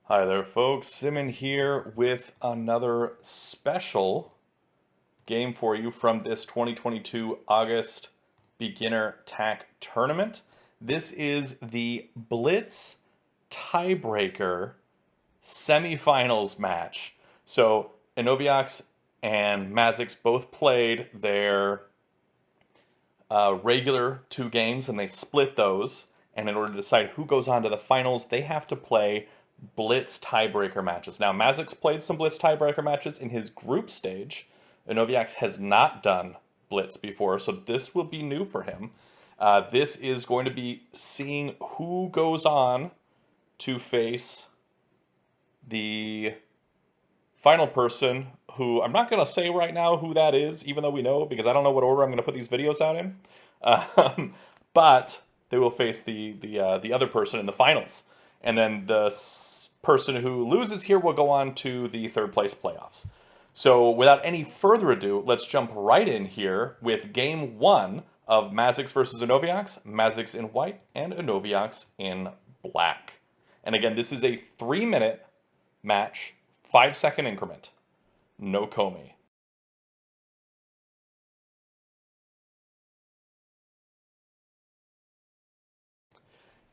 Hi there, folks. Simon here with another special game for you from this 2022 August Beginner TAC Tournament. This is the Blitz Tiebreaker Semifinals match. So, Enoviox and Mazks both played their regular two games and they split those. And in order to decide who goes on to the finals, they have to play Blitz tiebreaker matches. Now, Mazaks played some Blitz tiebreaker matches in his group stage. Enoviox has not done Blitz before, so this will be new for him. This is going to be seeing who goes on to face the final person, who I'm not going to say right now who that is, even though we know, because I don't know what order I'm going to put these videos out in. But they will face the other person in the finals. And then the person who loses here will go on to the third place playoffs. So without any further ado, let's jump right in here with game one of Mazaks versus Enoviox. Mazaks in white and Enoviox in black. And again, this is a 3-minute match, 5-second increment. No Comey.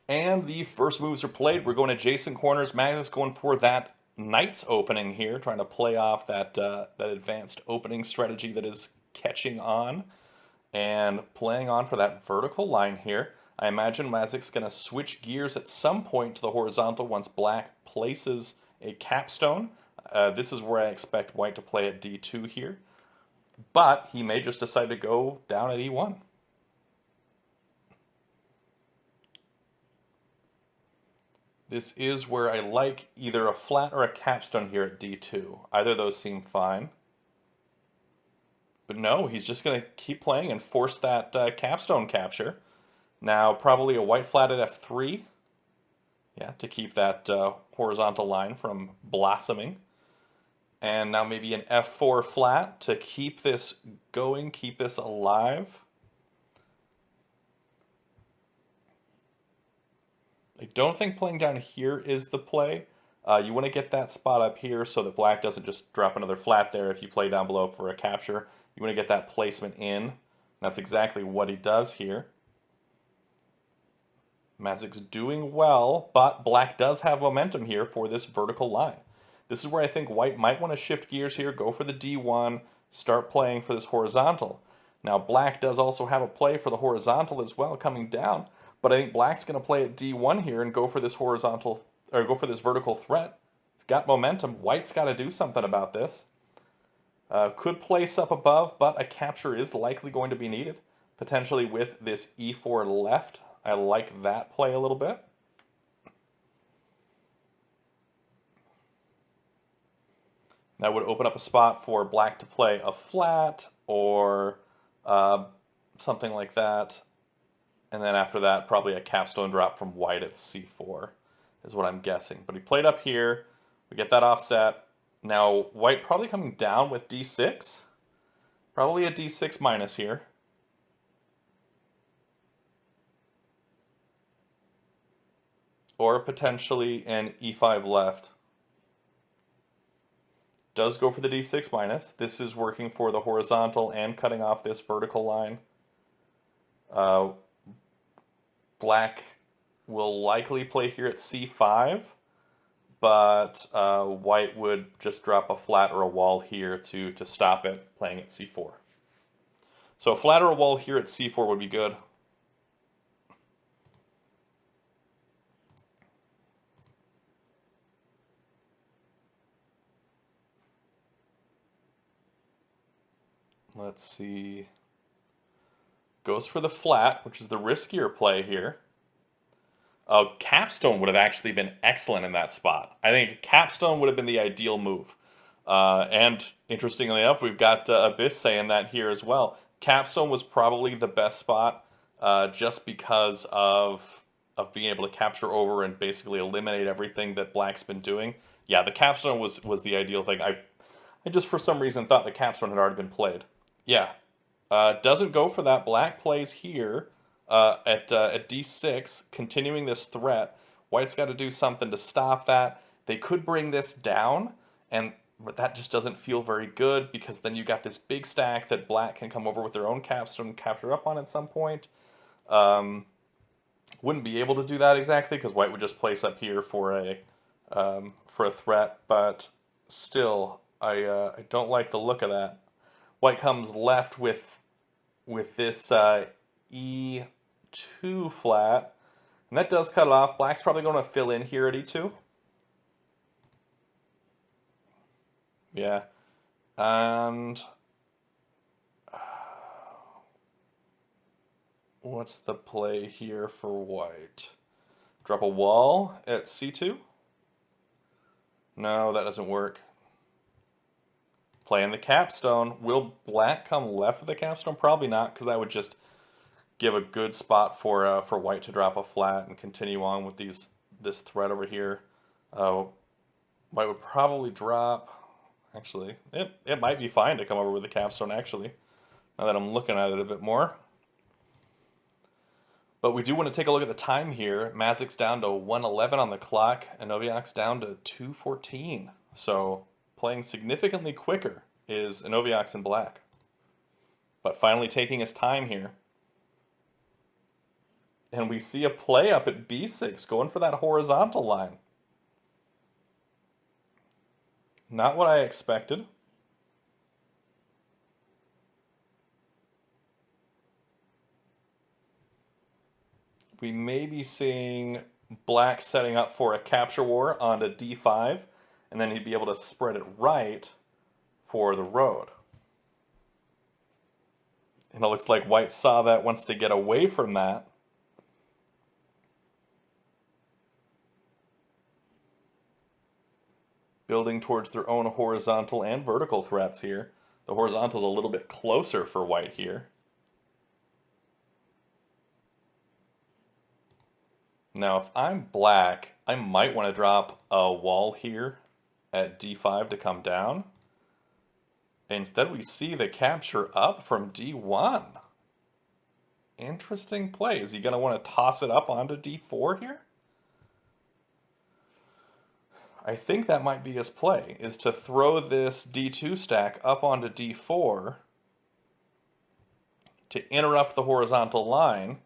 And the first moves are played. We're going adjacent corners. Magnus going for that Knight's opening here, trying to play off that advanced opening strategy that is catching on. And playing on for that vertical line here. I imagine Mazak's going to switch gears at some point to the horizontal once black places a capstone. This is where I expect white to play at d2 here. But he may just decide to go down at e1. This is where I like either a flat or a capstone here at d2. Either of those seem fine. But no, he's just going to keep playing and force that capstone capture. Now, probably a white flat at f3. Yeah, to keep that horizontal line from blossoming. And now maybe an f4 flat to keep this going, keep this alive. I don't think playing down here is the play. You want to get that spot up here so that black doesn't just drop another flat there if you play down below for a capture. You want to get that placement in. That's exactly what he does here. Mazak's doing well, but black does have momentum here for this vertical line. This is where I think white might want to shift gears here, go for the d1, start playing for this horizontal. Now black does also have a play for the horizontal as well coming down, but I think black's going to play at d1 here and go for this horizontal, or go for this vertical threat. It's got momentum. White's got to do something about this. Could place up above, but a capture is likely going to be needed, potentially with this e4 left. I like that play a little bit. That would open up a spot for black to play a flat or something like that. And then after that, probably a capstone drop from white at c4 is what I'm guessing. But he played up here. We get that offset. Now, white probably coming down with d6. Probably a d6 minus here. Or potentially an e5 left. Does go for the d6 minus. This is working for the horizontal and cutting off this vertical line. Black will likely play here at c5, but white would just drop a flat or a wall here to stop it playing at c4. So a flat or a wall here at c4 would be good. Let's see. Goes for the flat, which is the riskier play here. Capstone would have actually been excellent in that spot. I think capstone would have been the ideal move. And interestingly enough, we've got Abyss saying that here as well. Capstone was probably the best spot just because of being able to capture over and basically eliminate everything that black's been doing. Yeah, the capstone was the ideal thing. I just for some reason thought the capstone had already been played. Yeah, doesn't go for that. Black plays here at d6, continuing this threat. White's got to do something to stop that. They could bring this down, but that just doesn't feel very good because then you got this big stack that black can come over with their own capstone and capture up on at some point. Wouldn't be able to do that exactly because white would just place up here for a threat, but still, I don't like the look of that. White comes left with this E2 flat, and that does cut it off. Black's probably going to fill in here at E2. Yeah, and what's the play here for white? Drop a wall at C2? No, that doesn't work. Playing the capstone. Will black come left with the capstone? Probably not, because that would just give a good spot for white to drop a flat and continue on with this threat over here. White would probably drop. Actually, it might be fine to come over with the capstone, actually, now that I'm looking at it a bit more. But we do want to take a look at the time here. Mazks down to 1:11 on the clock, Enoviox down to 2:14. So playing significantly quicker is Enoviox in black. But finally taking his time here. And we see a play up at B6, going for that horizontal line. Not what I expected. We may be seeing black setting up for a capture war onto D5, and then he'd be able to spread it right for the road. And it looks like white saw that, wants to get away from that. Building towards their own horizontal and vertical threats here. The horizontal's a little bit closer for white here. Now, if I'm black, I might want to drop a wall here at D5 to come down. Instead, we see the capture up from D1. Interesting play. Is he going to want to toss it up onto D4 here? I think that might be his play, is to throw this D2 stack up onto D4 to interrupt the horizontal line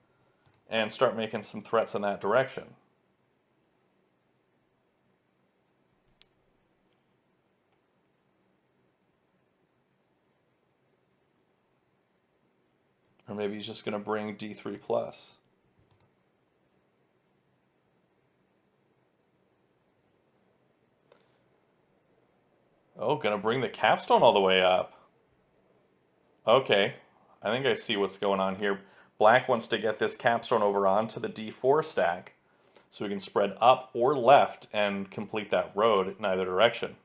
and start making some threats in that direction. Or maybe he's just going to bring D3 plus. Oh, going to bring the capstone all the way up. Okay, I think I see what's going on here. Black wants to get this capstone over onto the D4 stack so we can spread up or left and complete that road in either direction.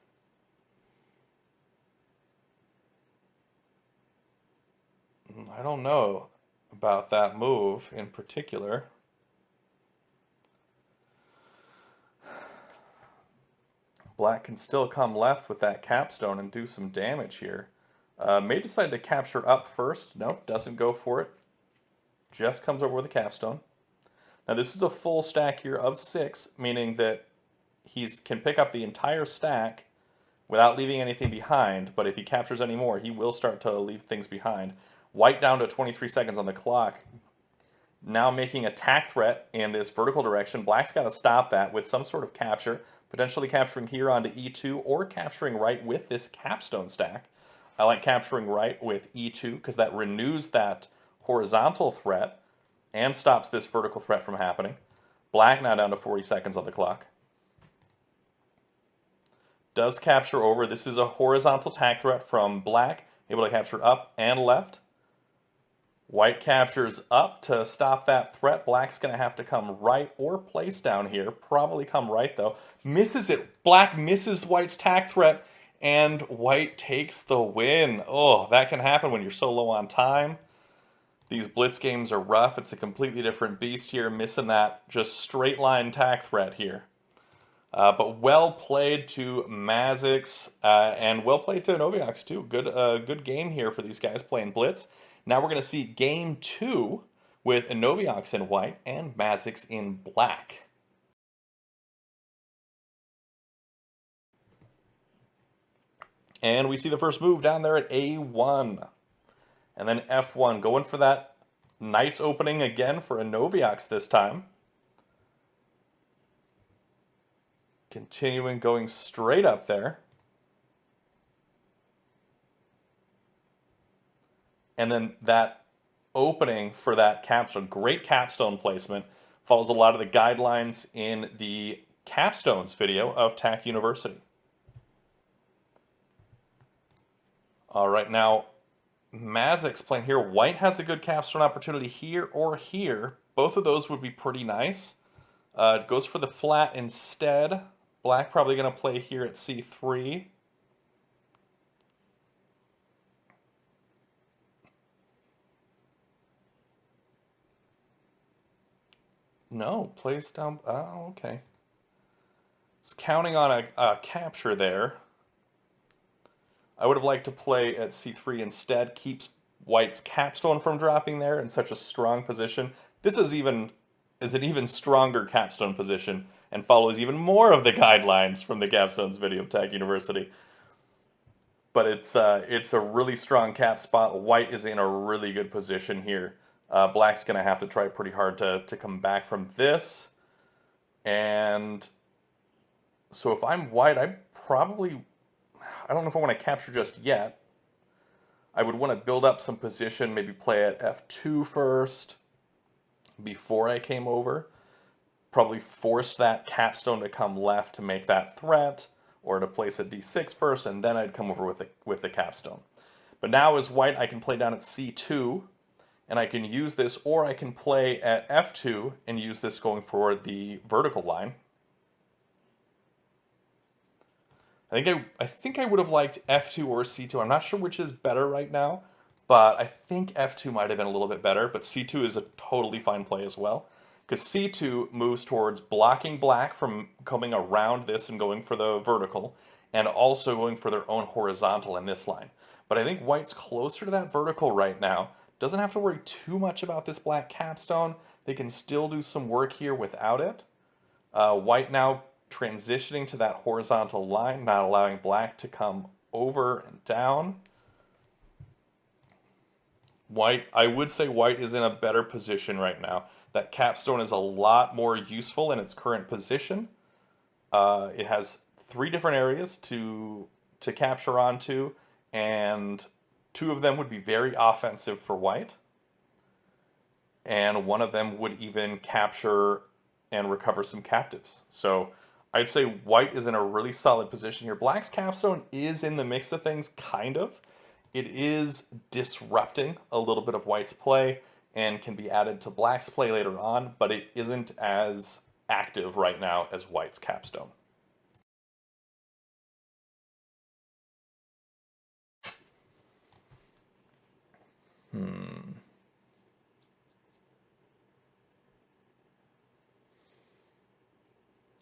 I don't know about that move in particular. Black can still come left with that capstone and do some damage here. May decide to capture up first. Nope, doesn't go for it. Just comes over with a capstone. Now this is a full stack here of 6, meaning that he can pick up the entire stack without leaving anything behind, but if he captures any more, he will start to leave things behind. White down to 23 seconds on the clock. Now making attack threat in this vertical direction. Black's got to stop that with some sort of capture, potentially capturing here onto E2 or capturing right with this capstone stack. I like capturing right with E2 because that renews that horizontal threat and stops this vertical threat from happening. Black now down to 40 seconds on the clock. Does capture over. This is a horizontal attack threat from black, able to capture up and left. White captures up to stop that threat. Black's going to have to come right or place down here. Probably come right, though. Misses it. Black misses white's attack threat, and white takes the win. Oh, that can happen when you're so low on time. These blitz games are rough. It's a completely different beast here, missing that just straight line attack threat here. But well played to Mazks, and well played to Enoviox, too. Good game here for these guys playing blitz. Now we're going to see game 2 with Enoviox in white and Mazks in black. And we see the first move down there at A1. And then F1, going for that nice opening again for Enoviox this time. Continuing going straight up there. And then that opening for that capstone, great capstone placement, follows a lot of the guidelines in the capstones video of TAC University. All right, now Mazks playing here. White has a good capstone opportunity here or here. Both of those would be pretty nice. It goes for the flat instead. Black probably going to play here at C3. No, plays down. Oh, okay. It's counting on a capture there. I would have liked to play at C3 instead. Keeps White's capstone from dropping there in such a strong position. This is an even stronger capstone position and follows even more of the guidelines from the capstones video of TAC University. But it's a really strong cap spot. White is in a really good position here. Black's going to have to try pretty hard to come back from this. And so if I'm White, I don't know if I want to capture just yet. I would want to build up some position, maybe play at F2 first before I came over. Probably force that capstone to come left to make that threat, or to place at D6 first, and then I'd come over with the capstone. But now as White, I can play down at C2, and I can use this, or I can play at F2 and use this going for the vertical line. I think I would have liked F2 or C2. I'm not sure which is better right now, but I think F2 might have been a little bit better, but C2 is a totally fine play as well. Because C2 moves towards blocking Black from coming around this and going for the vertical, and also going for their own horizontal in this line. But I think White's closer to that vertical right now. Doesn't have to worry too much about this Black capstone. They can still do some work here without it. White now transitioning to that horizontal line, not allowing Black to come over and down. White, I would say White is in a better position right now. That capstone is a lot more useful in its current position. It has 3 different areas to capture onto, and 2 of them would be very offensive for White. And 1 of them would even capture and recover some captives. So I'd say White is in a really solid position here. Black's capstone is in the mix of things, kind of. It is disrupting a little bit of White's play and can be added to Black's play later on, but it isn't as active right now as White's capstone.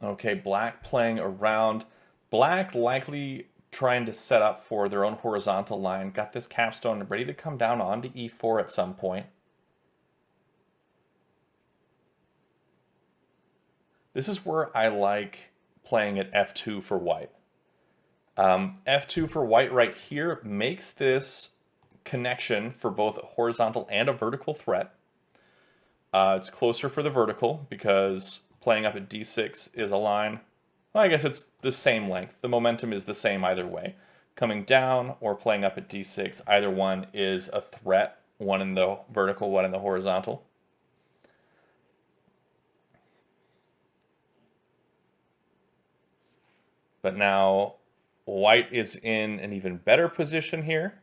Okay, Black playing around. Black likely trying to set up for their own horizontal line. Got this capstone ready to come down onto E4 at some point. This is where I like playing at F2 for White. F2 for White right here makes this connection for both a horizontal and a vertical threat. It's closer for the vertical because playing up at D6 is a line. Well, I guess it's the same length. The momentum is the same either way. Coming down or playing up at D6, either one is a threat. One in the vertical, one in the horizontal. But now White is in an even better position here.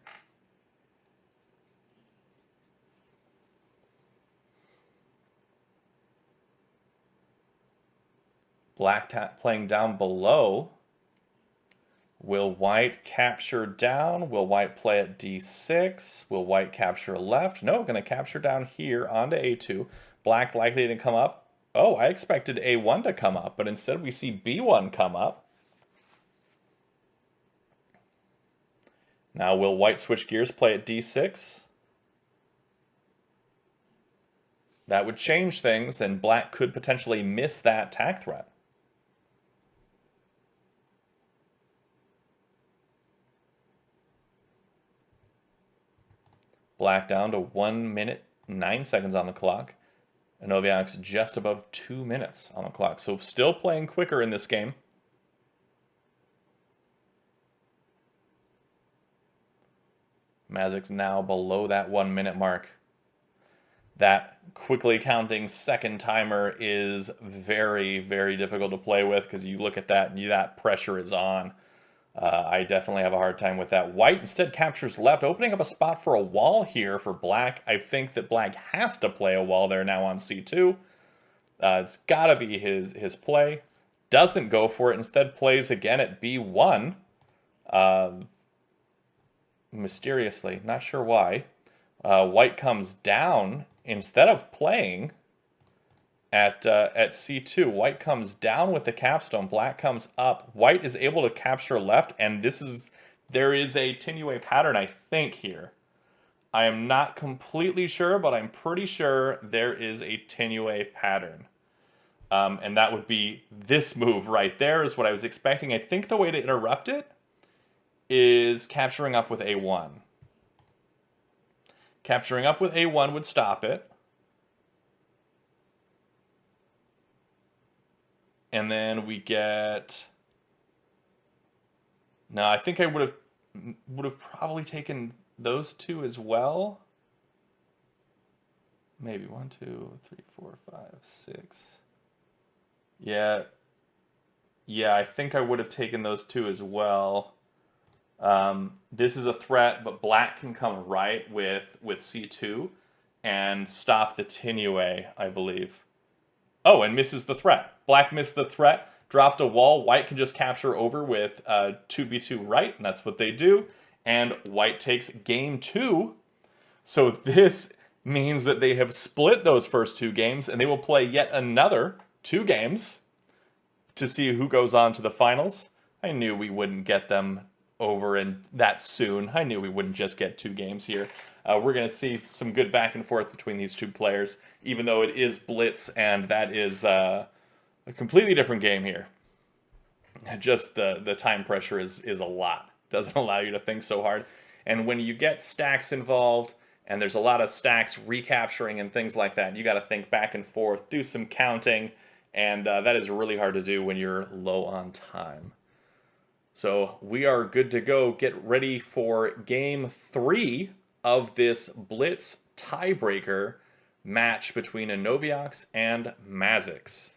Black playing down below. Will White capture down? Will White play at D6? Will White capture left? No, going to capture down here onto A2. Black likely to come up. Oh, I expected A1 to come up, but instead we see B1 come up. Now will White switch gears, play at D6? That would change things, and Black could potentially miss that tack threat. Black down to 1 minute, 9 seconds on the clock. Enoviox just above 2 minutes on the clock. So still playing quicker in this game. Mazks now below that 1 minute mark. That quickly counting second timer is very, very difficult to play with because you look at that and that pressure is on. I definitely have a hard time with that. White instead captures left, opening up a spot for a wall here for Black. I think that Black has to play a wall there now on C2. It's got to be his play. Doesn't go for it. Instead plays again at B1. Mysteriously. Not sure why. White comes down instead of playing at C2. White comes down with the capstone. Black comes up. White is able to capture left, and there is a Tinue pattern, I think, here. I am not completely sure, but I'm pretty sure there is a Tinue pattern. And that would be this move right there is what I was expecting. I think the way to interrupt it is capturing up with A1. Capturing up with A1 would stop it. And then we get... No, I think I would have probably taken those two as well. Maybe 1, 2, 3, 4, 5, 6. Yeah. Yeah, I think I would have taken those two as well. This is a threat, but Black can come right with C2 and stop the Tinue, I believe. Oh, and misses the threat. Black missed the threat, dropped a wall. White can just capture over with 2b2 right, and that's what they do. And White takes game 2. So this means that they have split those first 2 games, and they will play yet another 2 games to see who goes on to the finals. I knew we wouldn't get them over and that soon. I knew we wouldn't just get 2 games here. We're going to see some good back and forth between these 2 players, even though it is Blitz, and that is a completely different game here. Just the time pressure is a lot. Doesn't allow you to think so hard. And when you get stacks involved, and there's a lot of stacks recapturing and things like that, you got to think back and forth, do some counting, and that is really hard to do when you're low on time. So we are good to go. Get ready for game 3 of this Blitz tiebreaker match between Enoviox and Mazks.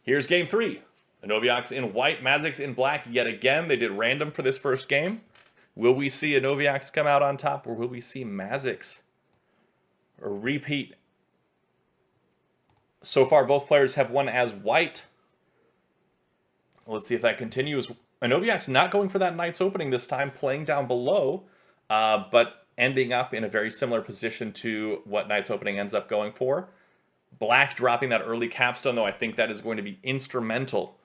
Here's game 3. Enoviox in white, Mazks in black yet again. They did random for this first game. Will we see Enoviox come out on top, or will we see Mazks a repeat? So far, both players have won as white. Let's see if that continues. Enoviox not going for that Knight's opening this time, playing down below, but ending up in a very similar position to what Knight's opening ends up going for. Black dropping that early capstone, though I think that is going to be instrumental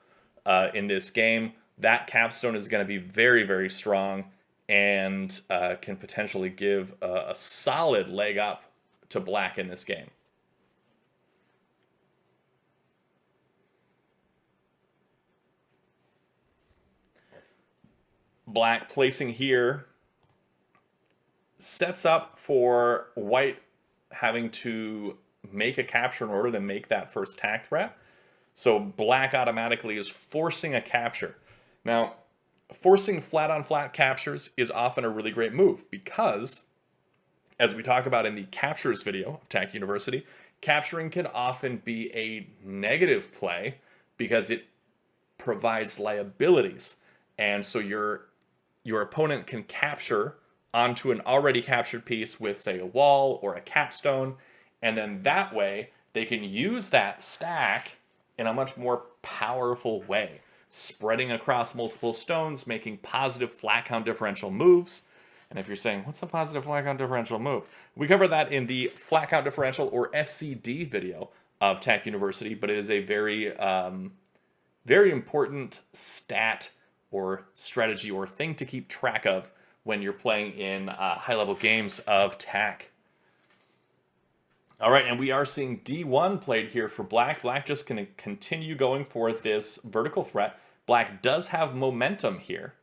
in this game. That capstone is going to be very, very strong and can potentially give a solid leg up to Black in this game. Black placing here sets up for white having to make a capture in order to make that first tag threat. So black automatically is forcing a capture. Now, forcing flat-on-flat captures is often a really great move because, as we talk about in the captures video of TAC University, capturing can often be a negative play because it provides liabilities. And so your opponent can capture onto an already captured piece with, say, a wall or a capstone, and then that way they can use that stack in a much more powerful way, spreading across multiple stones, making positive flat count differential moves. And if you're saying, what's a positive flat count differential move? We cover that in the flat count differential, or FCD, video of TAC University, but it is a very, very important stat or strategy or thing to keep track of when you're playing in high-level games of TAC. All right, and we are seeing D1 played here for Black. Black just going to continue going for this vertical threat. Black does have momentum here.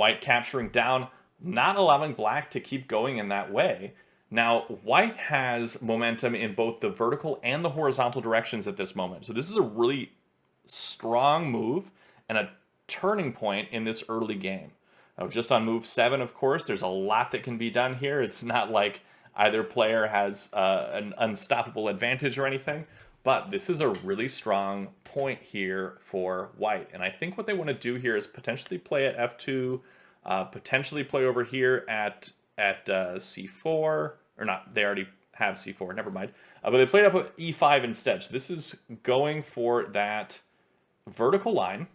White capturing down, not allowing black to keep going in that way. Now, white has momentum in both the vertical and the horizontal directions at this moment. So this is a really strong move and a turning point in this early game. Now, just on move 7, of course, there's a lot that can be done here. It's not like either player has an unstoppable advantage or anything, but this is a really strong point here for white. And I think what they want to do here is potentially play at f2, potentially play over here at c4, or not, they already have c4, never mind. But they played up at e5 instead. So this is going for that vertical line.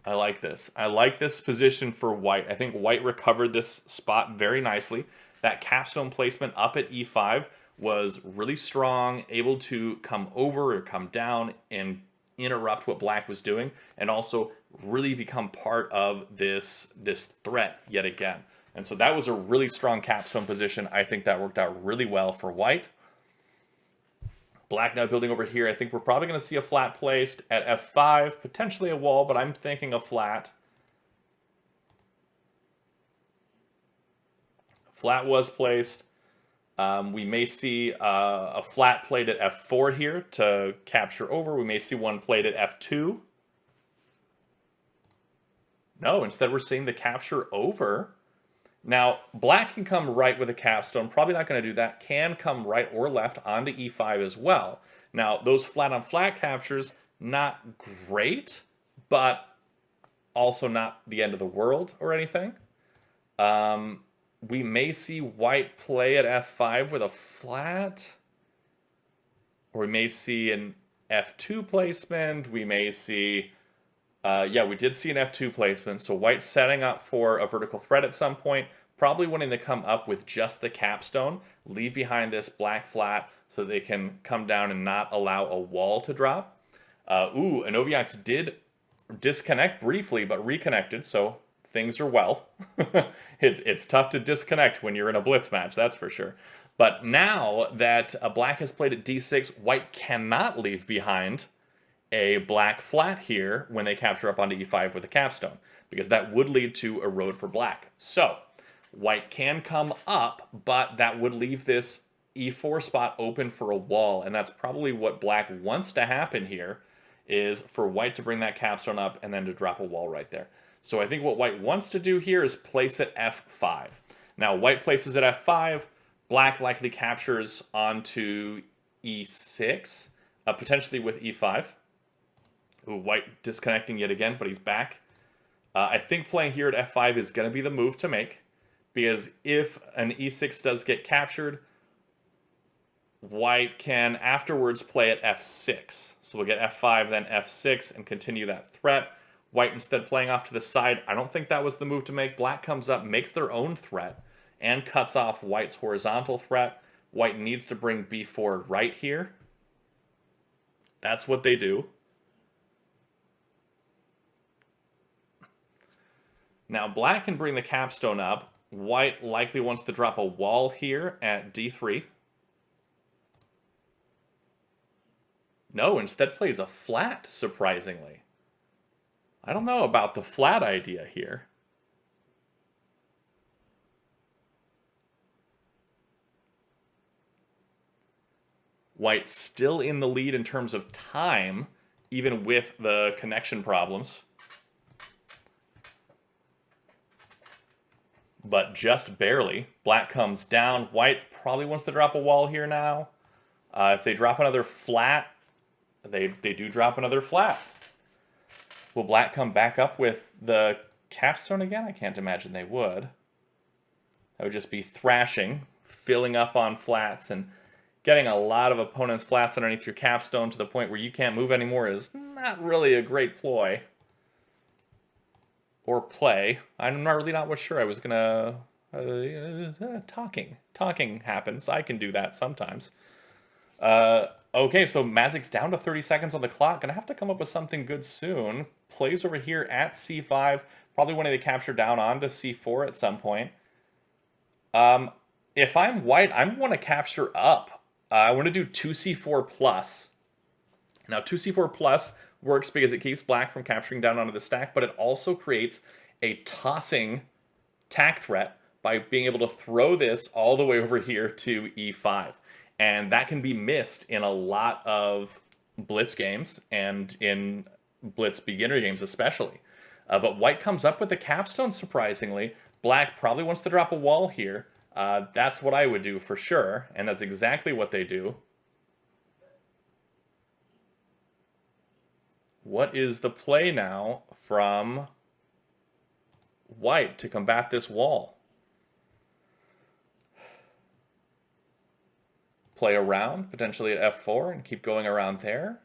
I like this. I like this position for white. I think white recovered this spot very nicely. That capstone placement up at e5 was really strong, able to come over or come down and interrupt what black was doing, and also really become part of this threat yet again. And so that was a really strong capstone position. I think that worked out really well for white. Black now building over here. I think we're probably going to see a flat placed at f5, potentially a wall, but I'm thinking a flat. Flat was placed. We may see a flat played at f4 here to capture over. We may see one played at f2. No, instead we're seeing the capture over. Now, black can come right with a capstone. Probably not going to do that. Can come right or left onto e5 as well. Now, those flat-on-flat captures, not great, but also not the end of the world or anything. We may see white play at f5 with a flat. Or we may see an f2 placement. We may see... yeah, we did see an f2 placement, so white setting up for a vertical threat at some point, probably wanting to come up with just the capstone, leave behind this black flat so they can come down and not allow a wall to drop. Enoviox did disconnect briefly, but reconnected, so things are well. It's tough to disconnect when you're in a blitz match, that's for sure. But now that black has played at d6, white cannot leave behind a black flat here when they capture up onto e5 with a capstone, because that would lead to a road for black. So white can come up, but that would leave this e4 spot open for a wall, and that's probably what black wants to happen here, is for white to bring that capstone up and then to drop a wall right there. So I think what white wants to do here is place it f5. Now white places it f5, black likely captures onto e6, potentially with e5. Ooh, white disconnecting yet again, but he's back. I think playing here at f5 is going to be the move to make, because if an e6 does get captured, white can afterwards play at f6. So we'll get f5, then f6, and continue that threat. White instead playing off to the side. I don't think that was the move to make. Black comes up, makes their own threat, and cuts off white's horizontal threat. White needs to bring b4 right here. That's what they do. Now, black can bring the capstone up. White likely wants to drop a wall here at d3. No, instead plays a flat, surprisingly. I don't know about the flat idea here. White's still in the lead in terms of time, even with the connection problems. But just barely. Black comes down. White probably wants to drop a wall here now. If they drop another flat, they do drop another flat. Will black come back up with the capstone again? I can't imagine they would. That would just be thrashing, filling up on flats, and getting a lot of opponents' flats underneath your capstone to the point where you can't move anymore is not really a great ploy. Or play. I'm not really not sure. I was gonna... Talking happens. I can do that sometimes. Okay, so Mazak's down to 30 seconds on the clock. Gonna have to come up with something good soon. Plays over here at c5. Probably wanting to capture down onto c4 at some point. If I'm white, I want to capture up. I want to do 2c4 plus. Now 2c4 plus works because it keeps black from capturing down onto the stack, but it also creates a tossing tack threat by being able to throw this all the way over here to e5. And that can be missed in a lot of blitz games and in blitz beginner games especially. But white comes up with a capstone, surprisingly. Black probably wants to drop a wall here. That's what I would do for sure, and that's exactly what they do. What is the play now from white to combat this wall? Play around, potentially at f4, and keep going around there.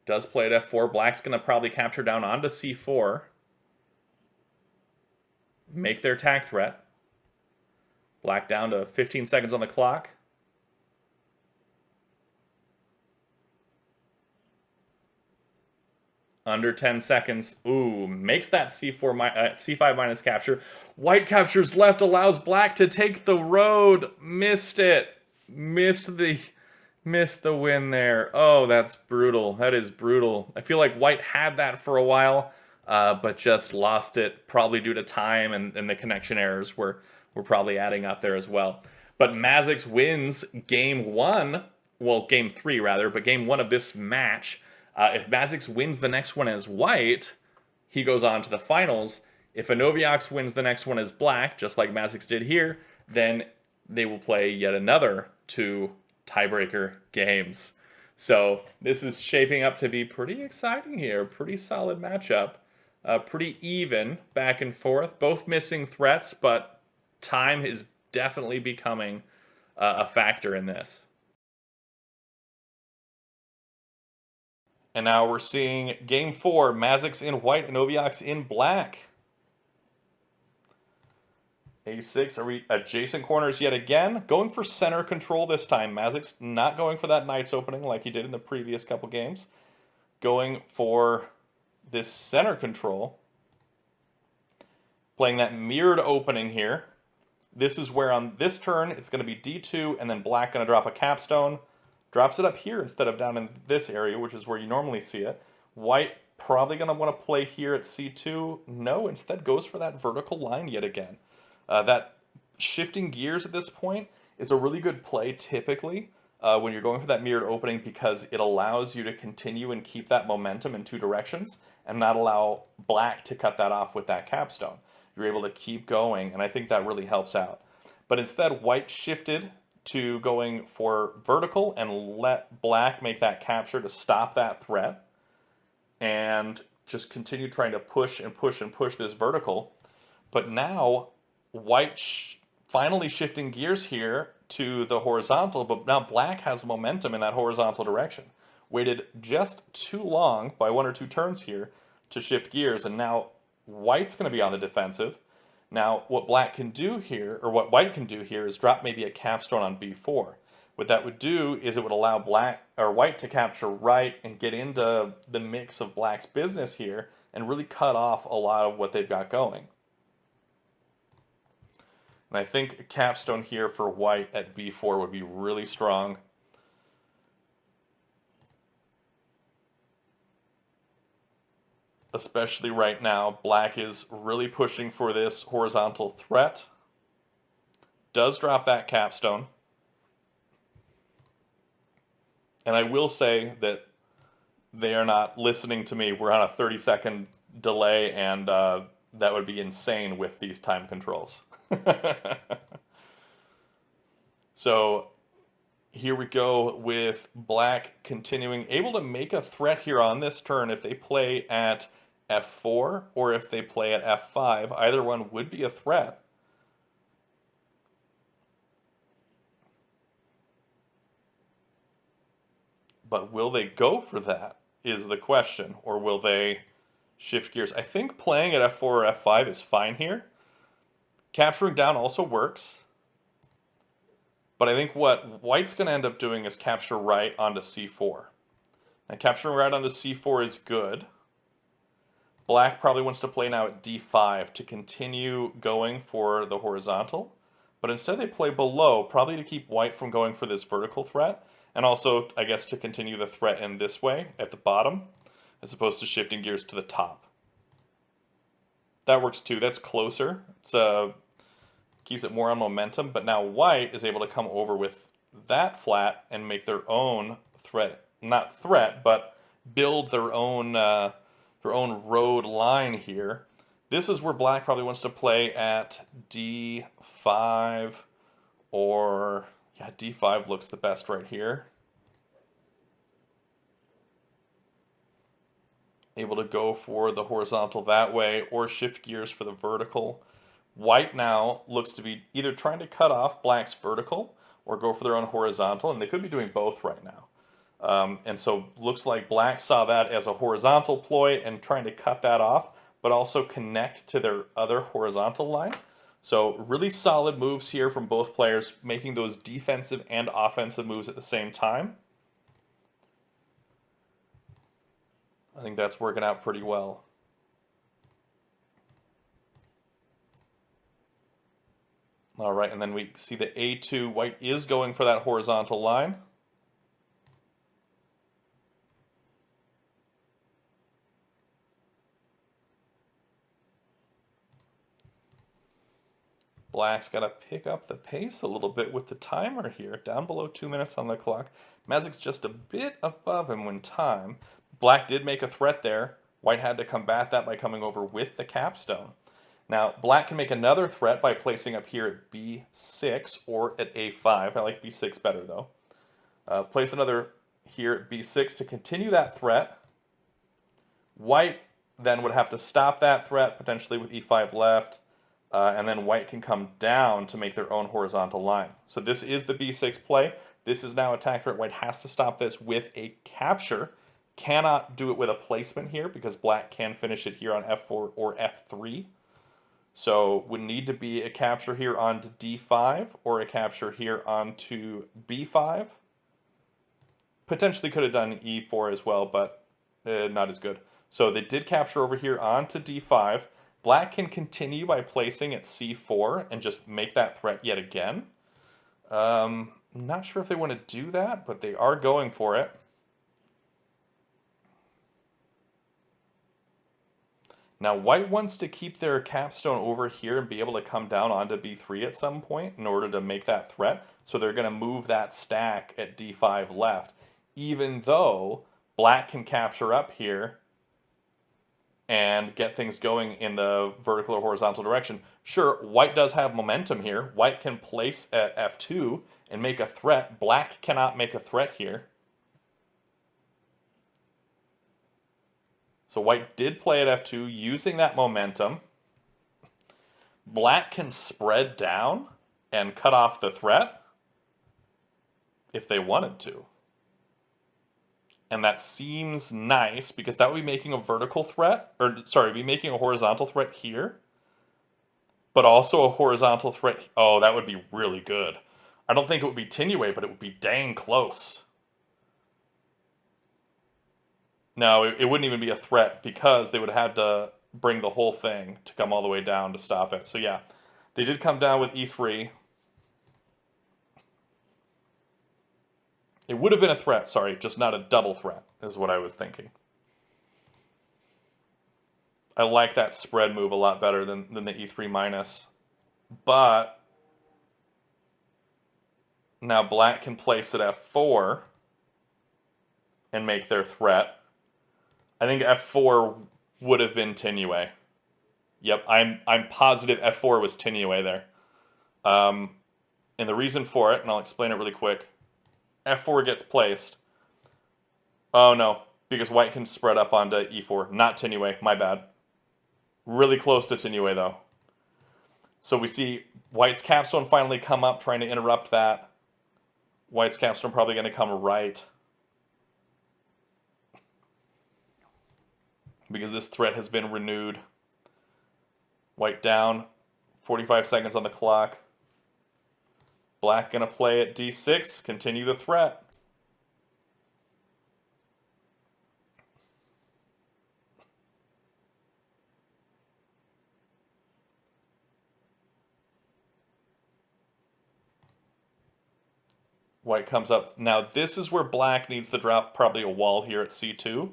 Does play at f4. Black's going to probably capture down onto c4. Make their attack threat. Black down to 15 seconds on the clock. Under 10 seconds. Ooh, makes that c5 minus capture. White captures left, allows black to take the road. Missed it. Missed the win there. Oh, that's brutal. That is brutal. I feel like white had that for a while, but just lost it, probably due to time and the connection errors were probably adding up there as well. But Mazks wins game 1, well, game 3 rather, but game 1 of this match. If Mazks wins the next one as white, he goes on to the finals. If Enoviox wins the next one as black, just like Mazks did here, then they will play yet another 2 tiebreaker games. So this is shaping up to be pretty exciting here. Pretty solid matchup. Pretty even back and forth. Both missing threats, but time is definitely becoming a factor in this. And now we're seeing game 4, Mazks in white, Enoviox in black. A6, are we adjacent corners yet again? Going for center control this time. Mazks not going for that knight's opening like he did in the previous couple games. Going for this center control. Playing that mirrored opening here. This is where on this turn it's going to be d2 and then black going to drop a capstone. Drops it up here instead of down in this area, which is where you normally see it. White probably going to want to play here at c2. No, instead goes for that vertical line yet again. That shifting gears at this point is a really good play typically when you're going for that mirrored opening because it allows you to continue and keep that momentum in 2 directions and not allow black to cut that off with that capstone. You're able to keep going, and I think that really helps out. But instead, white shifted to going for vertical and let black make that capture to stop that threat and just continue trying to push and push and push this vertical. But now white finally shifting gears here to the horizontal, but now black has momentum in that horizontal direction. Waited just too long by 1 or 2 turns here to shift gears, and now white's going to be on the defensive. Now, what black can do here, or what white can do here, is drop maybe a capstone on b4. What that would do is it would allow black or white to capture right and get into the mix of black's business here and really cut off a lot of what they've got going. And I think a capstone here for white at b4 would be really strong. Especially right now, black is really pushing for this horizontal threat. Does drop that capstone. And I will say that they are not listening to me. We're on a 30-second delay, and that would be insane with these time controls. So here we go with black continuing, able to make a threat here on this turn if they play at f4 or if they play at f5. Either one would be a threat. But will they go for that is the question, or will they shift gears? I think playing at f4 or f5 is fine here. Capturing down also works. But I think what white's going to end up doing is capture right onto c4. Now capturing right onto c4 is good. Black probably wants to play now at d5 to continue going for the horizontal. But instead they play below, probably to keep white from going for this vertical threat, and also, I guess, to continue the threat in this way at the bottom, as opposed to shifting gears to the top. That works too. That's closer. It's keeps it more on momentum, but now white is able to come over with that flat and make their own threat, not threat, but build their own road line here. This is where black probably wants to play at d5, or yeah, d5 looks the best right here. Able to go for the horizontal that way or shift gears for the vertical. White now looks to be either trying to cut off black's vertical or go for their own horizontal, and they could be doing both right now. And so looks like black saw that as a horizontal ploy and trying to cut that off, but also connect to their other horizontal line. So really solid moves here from both players, making those defensive and offensive moves at the same time. I think that's working out pretty well. All right, and then we see the A2, white is going for that horizontal line. Black's got to pick up the pace a little bit with the timer here, down below 2 minutes on the clock. Mazak's just a bit above him when time. Black did make a threat there. White had to combat that by coming over with the capstone. Now, black can make another threat by placing up here at b6 or at a5. I like b6 better, though. Place another here at b6 to continue that threat. White then would have to stop that threat, potentially with e5 left. And then white can come down to make their own horizontal line. So this is the b6 play. This is now attack threat. White has to stop this with a capture. Cannot do it with a placement here because black can finish it here on f4 or f3. So would need to be a capture here onto d5 or a capture here onto b5. Potentially could have done e4 as well, but not as good. So they did capture over here onto d5. Black can continue by placing at c4 and just make that threat yet again. Not sure if they want to do that, but they are going for it. Now white wants to keep their capstone over here and be able to come down onto b3 at some point in order to make that threat. So they're going to move that stack at d5 left, even though black can capture up here and get things going in the vertical or horizontal direction. Sure, white does have momentum here. White can place at f2 and make a threat. Black cannot make a threat here. So white did play at f2 using that momentum. Black can spread down and cut off the threat if they wanted to. And that seems nice because that would be making a vertical threat, or sorry, be making a horizontal threat here, but also a horizontal threat. Oh, that would be really good. I don't think it would be Tinue, but it would be dang close. No, it wouldn't even be a threat because they would have to bring the whole thing to come all the way down to stop it. So yeah, they did come down with e3. It would have been a threat, sorry, just not a double threat, is what I was thinking. I like that spread move a lot better than the e3 minus. But now black can place at f4 and make their threat. I think f4 would have been Tinue. Yep, I'm positive f4 was Tinue there. And the reason for it, and I'll explain it really quick, f4 gets placed. Oh no, because white can spread up onto e4. Not Tinue, my bad. Really close to Tinue though. So we see white's capstone finally come up, trying to interrupt that. White's capstone probably going to come right. Because this threat has been renewed. White down, 45 seconds on the clock. Black going to play at d6, continue the threat. White comes up. Now this is where black needs to drop probably a wall here at c2.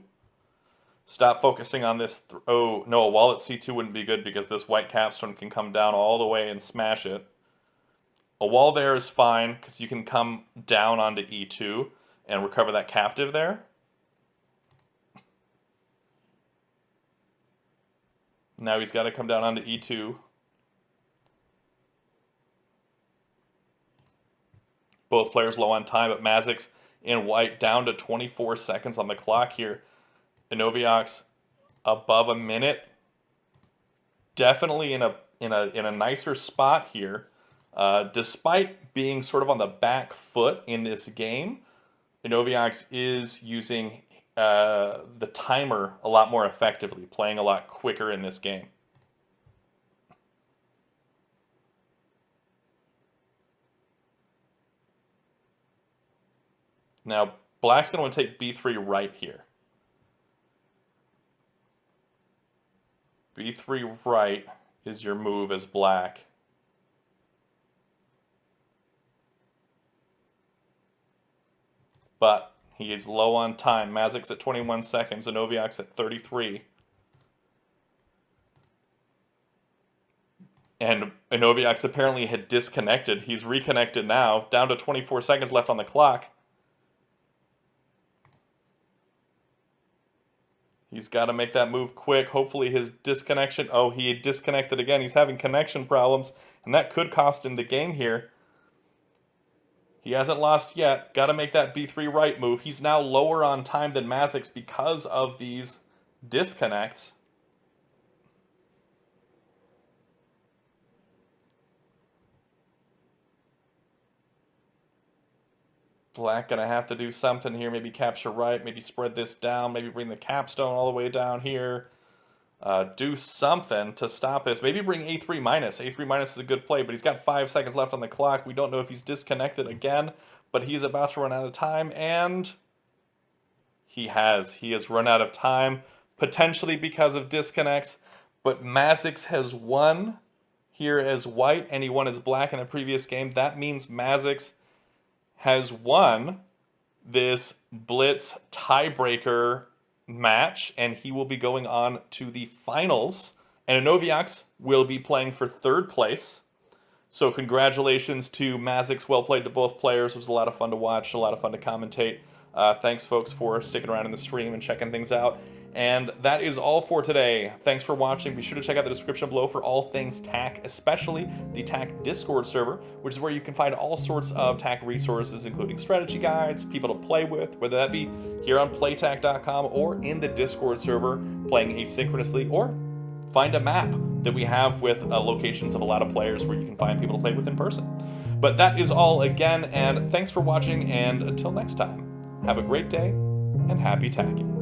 Stop focusing on this. Oh, no, a wall at c2 wouldn't be good because this white capstone can come down all the way and smash it. A wall there is fine because you can come down onto e2 and recover that captive there. Now he's got to come down onto e2. Both players low on time, but Mazks and White down to 24 seconds on the clock here. Enoviox above a minute. Definitely in a nicer spot here. Despite being sort of on the back foot in this game, Enoviox is using the timer a lot more effectively, playing a lot quicker in this game. Now, black's going to want to take b3 right here. b3 right is your move as black. But he is low on time. Mazks at 21 seconds, Enoviox at 33. And Enoviox apparently had disconnected. He's reconnected now, down to 24 seconds left on the clock. He's got to make that move quick. Hopefully his disconnection... Oh, he disconnected again. He's having connection problems, and that could cost him the game here. He hasn't lost yet. Got to make that b3 right move. He's now lower on time than Mazks because of these disconnects. Black gonna have to do something here. Maybe capture right. Maybe spread this down. Maybe bring the capstone all the way down here. Do something to stop this. Maybe bring a3 minus. a3 minus is a good play, but he's got 5 seconds left on the clock. We don't know if he's disconnected again, but he's about to run out of time, and he has. He has run out of time, potentially because of disconnects, but Mazks has won here as white, and he won as black in the previous game. That means Mazks has won this BLITZ tiebreaker match, and he will be going on to the finals. And Enoviox will be playing for third place. So congratulations to Mazks. Well played to both players. It was a lot of fun to watch, a lot of fun to commentate. Thanks, folks, for sticking around in the stream and checking things out. And that is all for today. Thanks for watching. Be sure to check out the description below for all things TAC, especially the TAC Discord server, which is where you can find all sorts of TAC resources, including strategy guides, people to play with, whether that be here on playtac.com or in the Discord server playing asynchronously, or find a map that we have with locations of a lot of players where you can find people to play with in person. But that is all again, and thanks for watching, and until next time, have a great day and happy tacking.